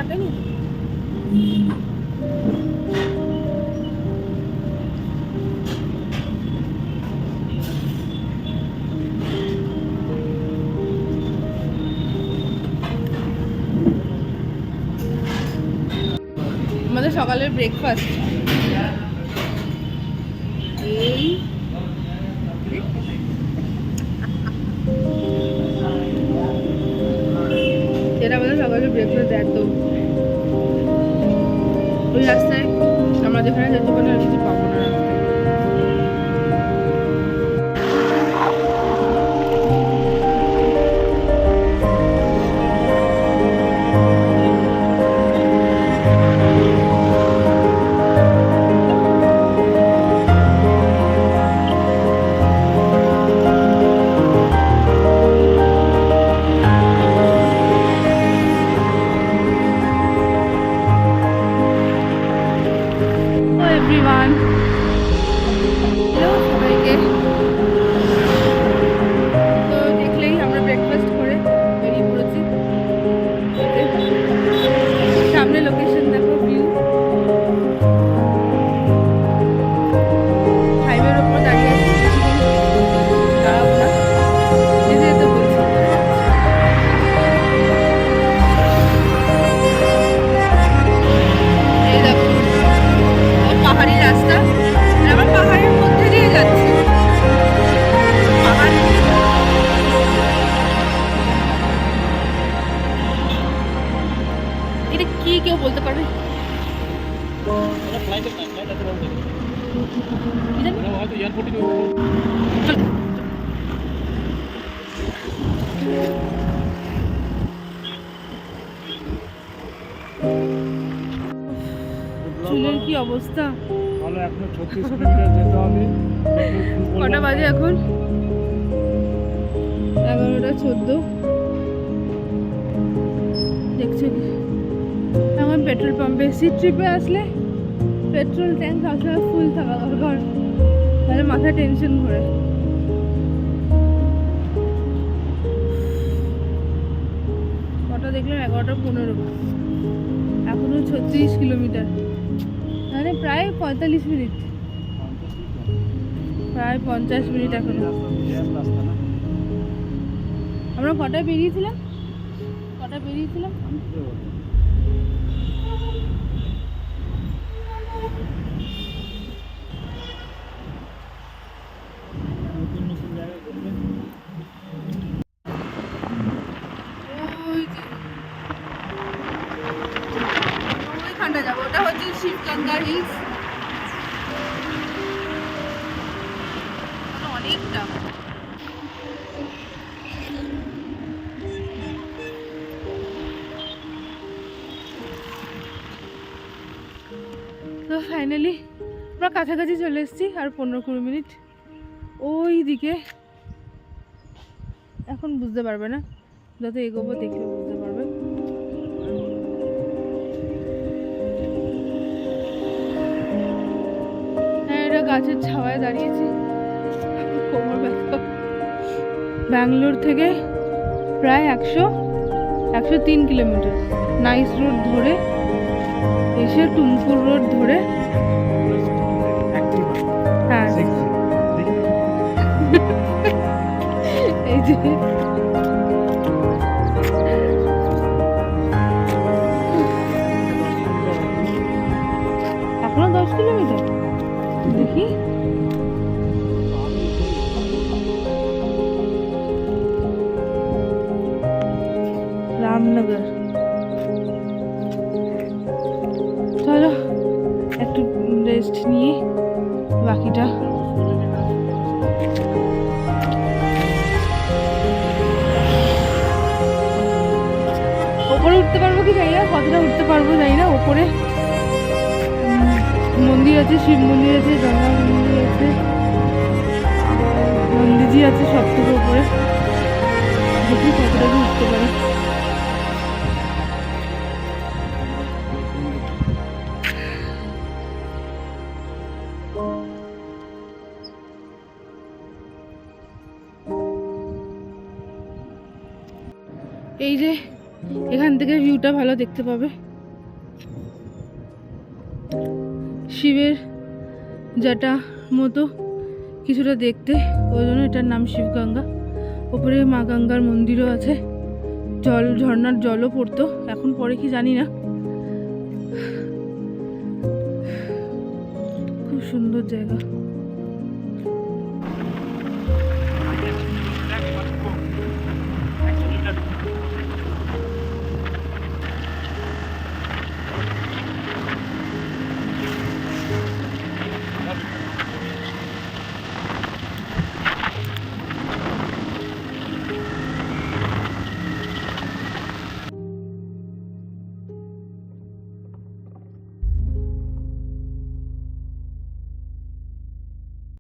চাটেনি। আমাদের সকালের ব্রেকফাস্ট এই এটা আমাদের সকালের ব্রেকফাস্ট। এত ওই রাস্তায় আমরা যেখানে যেতে পারি আর কিছু পাবো না রাস্তায়। এভরিওয়ান, হ্যালো সবাইকে। তো দেখলেই আমরা ব্রেকফাস্ট করে বেরিয়ে পড়েছি। সামনে লোকেশন দেখো, ভিউ হাইওয়ের ওপর দাঁড়িয়ে আছি। দাঁড়াবো না, যেতে যেতে বলছি। এই দেখো পাহাড়ি রাস্তা, আবার পাহাড়ের মধ্যে দিয়ে যাচ্ছি। পাহাড় এটা কি কেউ বলতে পারবে? চুলের কি অবস্থা! এখনো 36 কিলোমিটার যেতে হবে। কটা বাজে এখন? 11:14। দেখছো কি এখন পেট্রোল পাম্পে সি ট্রিপে আসলে পেট্রোল ট্যাঙ্ক সবসময় ফুল থাকা দরকার, তাহলে মাথা টেনশন ঘোরে। কটা দেখলাম 11:15, এখনো 36 কিলোমিটার, মানে প্রায় 45 মিনিট, প্রায় 50 মিনিট এখনো। আমরা কটায় বেরিয়েছিলাম? ওইখানটা যাবো, ওটা হচ্ছে শিবগঙ্গা হিলস। অনেকটা তো ফাইনালি আমরা কাছাকাছি চলে এসেছি। আর 15-20 মিনিট ওই দিকে, এখন বুঝতে পারবে না, যত এগোবো দেখলে বুঝতে পারবে। হ্যাঁ, এটা গাছের ছাওয়ায় দাঁড়িয়েছি, কোমর ব্যথা। ব্যাঙ্গালোর থেকে প্রায় 103 কিলোমিটার নাইস রোড ধরে এসে টুমকুর রোড ধরে, হ্যাঁ এই যে এখনো 10 কিলোমিটার দেখি। রামনগর, চলো একটু রেস্ট নিয়ে বাকিটা। ওপরে উঠতে পারবো কি জানি না, কতটা উঠতে পারবো জানি না। ওপরে মন্দির আছে, শিব মন্দির আছে, গঙ্গা মন্দির আছে, নন্দীজি আছে সব থেকে উপরে। দেখি কতটা উঠতে পারি। এই যে এখান থেকে ভিউটা ভালো দেখতে পাবে। শিবের যেটা মতো কিছুটা দেখতে, ওই জন্য এটার নাম শিবগঙ্গা। ওপরে মা গঙ্গার মন্দিরও আছে, জল ঝর্ণার জলও পড়তো, এখন পরে কি জানি না। খুব সুন্দর জায়গা।